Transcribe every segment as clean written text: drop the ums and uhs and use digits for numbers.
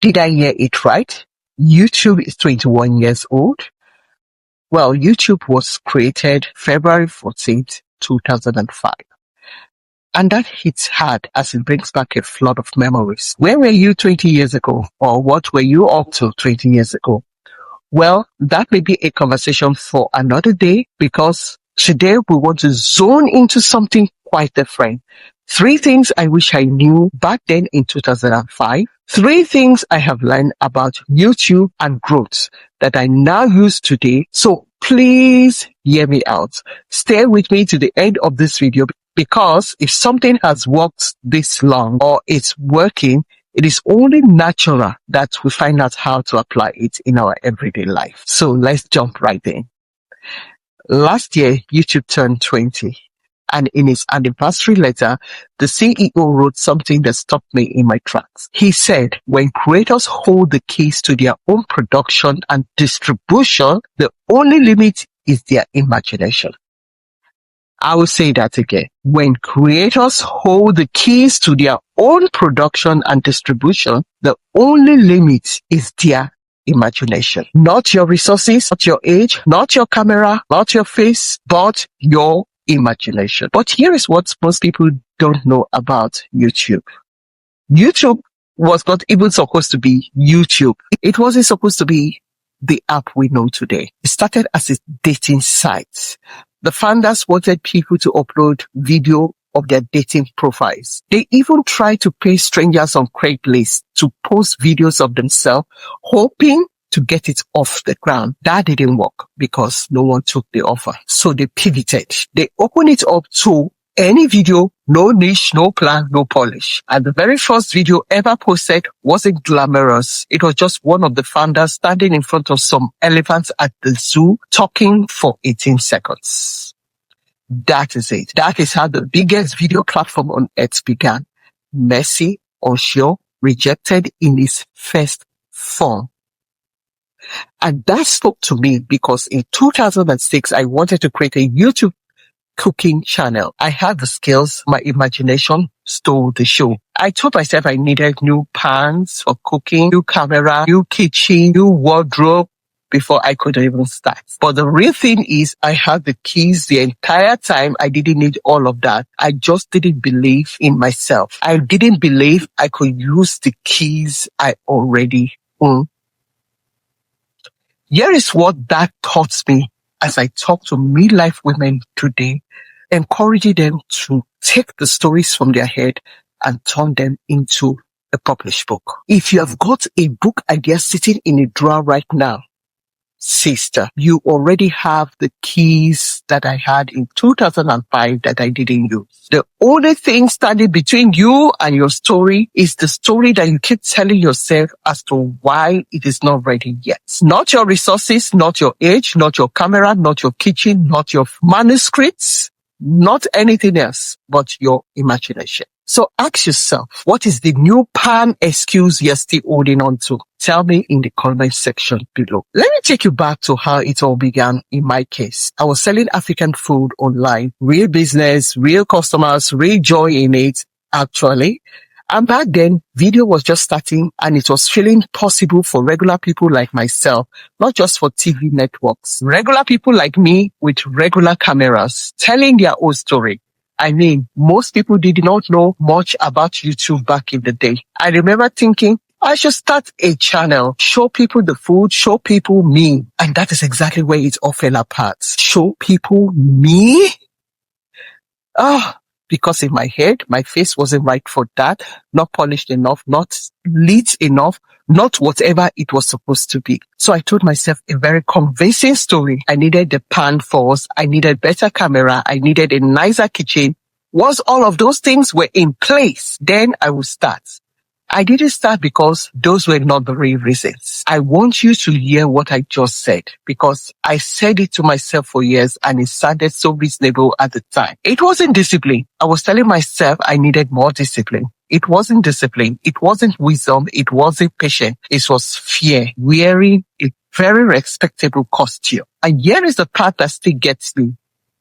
Did I hear it right? YouTube is 21 years old. Well, YouTube was created February 14th, 2005. And that hits hard as it brings back a flood of memories. Where were you 20 years ago? Or what were you up to 20 years ago? Well, that may be a conversation for another day, because today we want to zone into something quite different. 3 things I wish I knew back then in 2005. 3 things I have learned about YouTube and growth that I now use today. So please hear me out. Stay with me to the end of this video, because if something has worked this long or it's working, it is only natural that we find out how to apply it in our everyday life. So let's jump right in. Last year, YouTube turned 20. And in his anniversary letter, the CEO wrote something that stopped me in my tracks. He said, when creators hold the keys to their own production and distribution, the only limit is their imagination. I will say that again. When creators hold the keys to their own production and distribution, the only limit is their imagination. Not your resources, not your age, not your camera, not your face, but your imagination. But here is what most people don't know about YouTube. YouTube was not even supposed to be YouTube. It wasn't supposed to be the app we know today. It started as a dating site. The founders wanted people to upload video of their dating profiles. They even tried to pay strangers on Craigslist to post videos of themselves, hoping to get it off the ground. That didn't work because no one took the offer. So they pivoted. They opened it up to any video, no niche, no plan, no polish. And the very first video ever posted wasn't glamorous. It was just one of the founders standing in front of some elephants at the zoo talking for 18 seconds. That is it. That is how the biggest video platform on earth began. Messy, unsure, rejected in its first form. And that spoke to me because in 2006, I wanted to create a YouTube cooking channel. I had the skills, my imagination stole the show. I told myself I needed new pans for cooking, new camera, new kitchen, new wardrobe before I could even start. But the real thing is I had the keys the entire time. I didn't need all of that. I just didn't believe in myself. I didn't believe I could use the keys I already own. Here is what that taught me as I talk to midlife women today, encouraging them to take the stories from their head and turn them into a published book. If you have got a book idea sitting in a drawer right now, sister, you already have the keys that I had in 2005 that I didn't use. The only thing standing between you and your story is the story that you keep telling yourself as to why it is not ready yet. Not your resources, not your age, not your camera, not your kitchen, not your manuscripts, not anything else, but your imagination. So ask yourself, what is the new pan excuse you're still holding on to? Tell me in the comment section below. Let me take you back to how it all began in my case. I was selling African food online, real business, real customers, real joy in it, actually. And back then, video was just starting and it was feeling possible for regular people like myself, not just for TV networks. Regular people like me with regular cameras telling their own story. I mean, most people did not know much about YouTube back in the day. I remember thinking, I should start a channel, show people the food, show people me. And that is exactly where it all fell apart. Show people me? Because in my head, my face wasn't right for that, not polished enough, not lit enough, not whatever it was supposed to be. So I told myself a very convincing story. I needed the pan force. I needed better camera. I needed a nicer kitchen. Once all of those things were in place, then I would start. I didn't start because those were not the real reasons. I want you to hear what I just said because I said it to myself for years and it sounded so reasonable at the time. It wasn't discipline. I was telling myself I needed more discipline. It wasn't discipline. It wasn't wisdom. It wasn't patience. It was fear, wearing a very respectable costume. And here is the part that still gets me.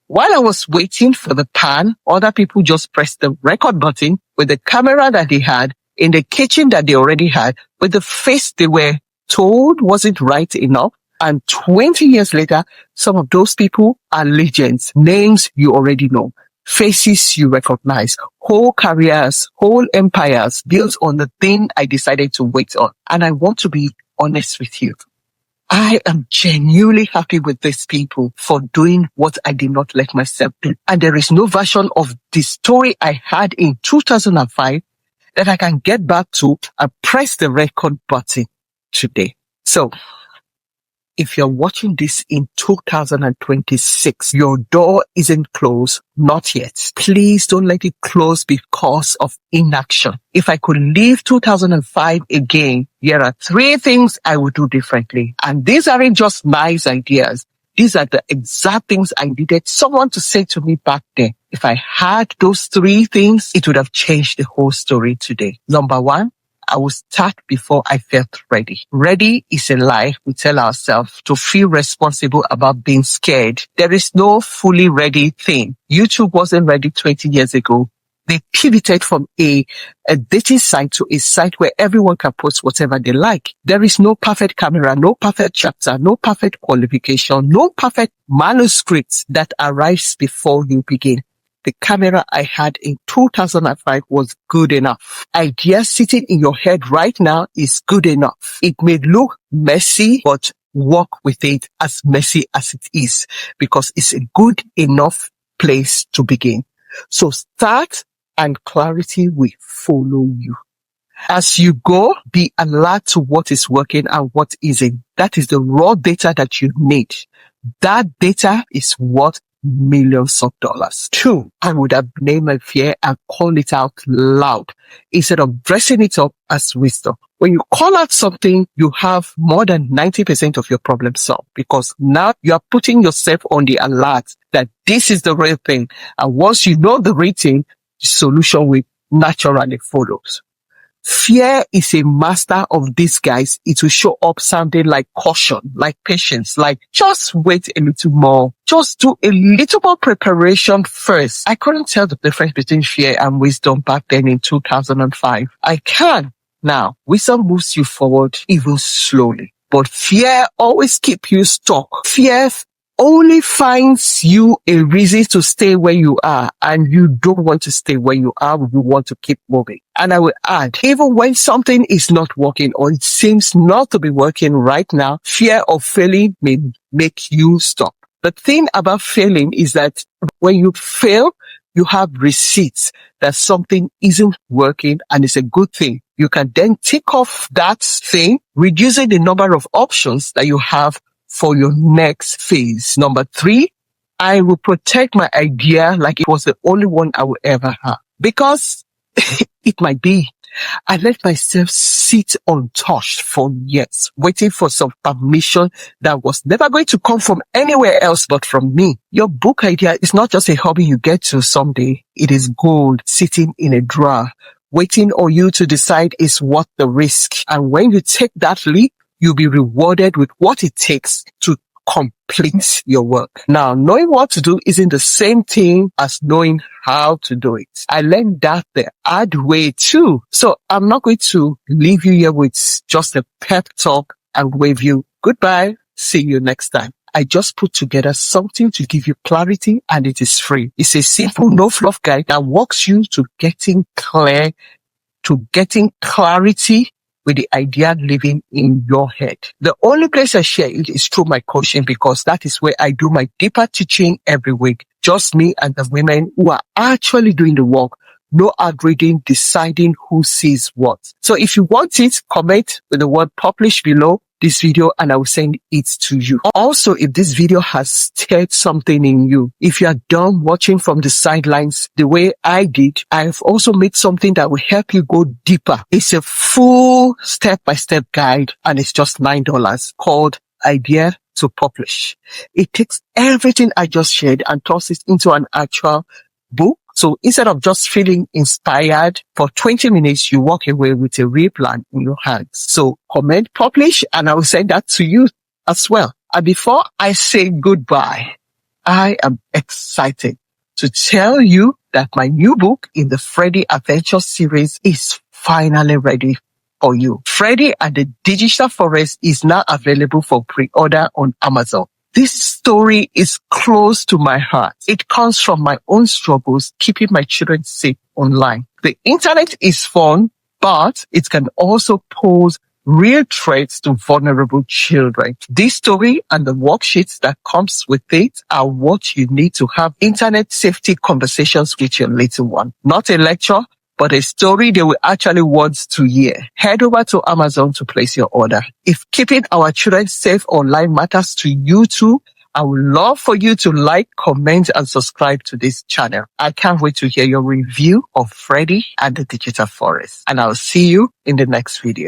While I was waiting for the pan, other people just pressed the record button with the camera that they had in the kitchen that they already had, but the face they were told wasn't right enough. And 20 years later, some of those people are legends, names you already know, faces you recognize, whole careers, whole empires built on the thing I decided to wait on. And I want to be honest with you. I am genuinely happy with these people for doing what I did not let myself do. And there is no version of the story I had in 2005 that I can get back to and press the record button today. So, if you're watching this in 2026, your door isn't closed, not yet. Please don't let it close because of inaction. If I could leave 2005 again, here are 3 things I would do differently. And these aren't just nice ideas. These are the exact things I needed someone to say to me back then. If I had those 3 things, it would have changed the whole story today. Number 1, I will start before I felt ready. Ready is a lie we tell ourselves to feel responsible about being scared. There is no fully ready thing. YouTube wasn't ready 20 years ago. They pivoted from a dating site to a site where everyone can post whatever they like. There is no perfect camera, no perfect chapter, no perfect qualification, no perfect manuscript that arrives before you begin. The camera I had in 2005 was good enough. Idea sitting in your head right now is good enough. It may look messy, but work with it as messy as it is because it's a good enough place to begin. So start and clarity will follow you. As you go, be alert to what is working and what isn't. That is the raw data that you need. That data is worth millions of dollars. 2, I would have named my fear and call it out loud instead of dressing it up as wisdom. When you call out something, you have more than 90% of your problem solved because now you are putting yourself on the alert that this is the real thing. And once you know the real thing, the solution will naturally follow. Fear is a master of disguise. It will show up sounding like caution, like patience, like just wait a little more. Just do a little more preparation first. I couldn't tell the difference between fear and wisdom back then in 2005. I can now. Wisdom moves you forward even slowly, but fear always keeps you stuck. Fear only finds you a reason to stay where you are, and you don't want to stay where you are. You want to keep moving. And I will add, even when something is not working or it seems not to be working right now, fear of failing may make you stop. The thing about failing is that when you fail, you have receipts that something isn't working and it's a good thing. You can then tick off that thing, reducing the number of options that you have for your next phase. Number 3, I will protect my idea like it was the only one I will ever have. Because it might be. I let myself sit untouched for years, waiting for some permission that was never going to come from anywhere else but from me. Your book idea is not just a hobby you get to someday. It is gold sitting in a drawer, waiting on you to decide is worth the risk. And when you take that leap, you'll be rewarded with what it takes to complete your work. Now, knowing what to do isn't the same thing as knowing how to do it. I learned that the hard way too. So I'm not going to leave you here with just a pep talk and wave you goodbye. See you next time. I just put together something to give you clarity and it is free. It's a simple, no fluff guide that walks you to getting clear, to getting clarity with the idea living in your head. The only place I share it is through my coaching because that is where I do my deeper teaching every week. Just me and the women who are actually doing the work. No algorithm deciding who sees what. So if you want it, comment with the word publish below this video and I will send it to you. Also, if this video has stirred something in you, if you are done watching from the sidelines the way I did, I've also made something that will help you go deeper. It's a full step-by-step guide and it's just $9 called Idea to Publish. It takes everything I just shared and turns it into an actual book. So instead of just feeling inspired for 20 minutes, you walk away with a real plan in your hands. So comment, publish, and I will send that to you as well. And before I say goodbye, I am excited to tell you that my new book in the Freddy Adventure series is finally ready for you. Freddy and the Digital Forest is now available for pre-order on Amazon. This story is close to my heart. It comes from my own struggles keeping my children safe online. The internet is fun, but it can also pose real threats to vulnerable children. This story and the worksheets that comes with it are what you need to have internet safety conversations with your little one. Not a lecture, but a story they will actually want to hear. Head over to Amazon to place your order. If keeping our children safe online matters to you too, I would love for you to like, comment, and subscribe to this channel. I can't wait to hear your review of Freddy and the Digital Forest. And I'll see you in the next video.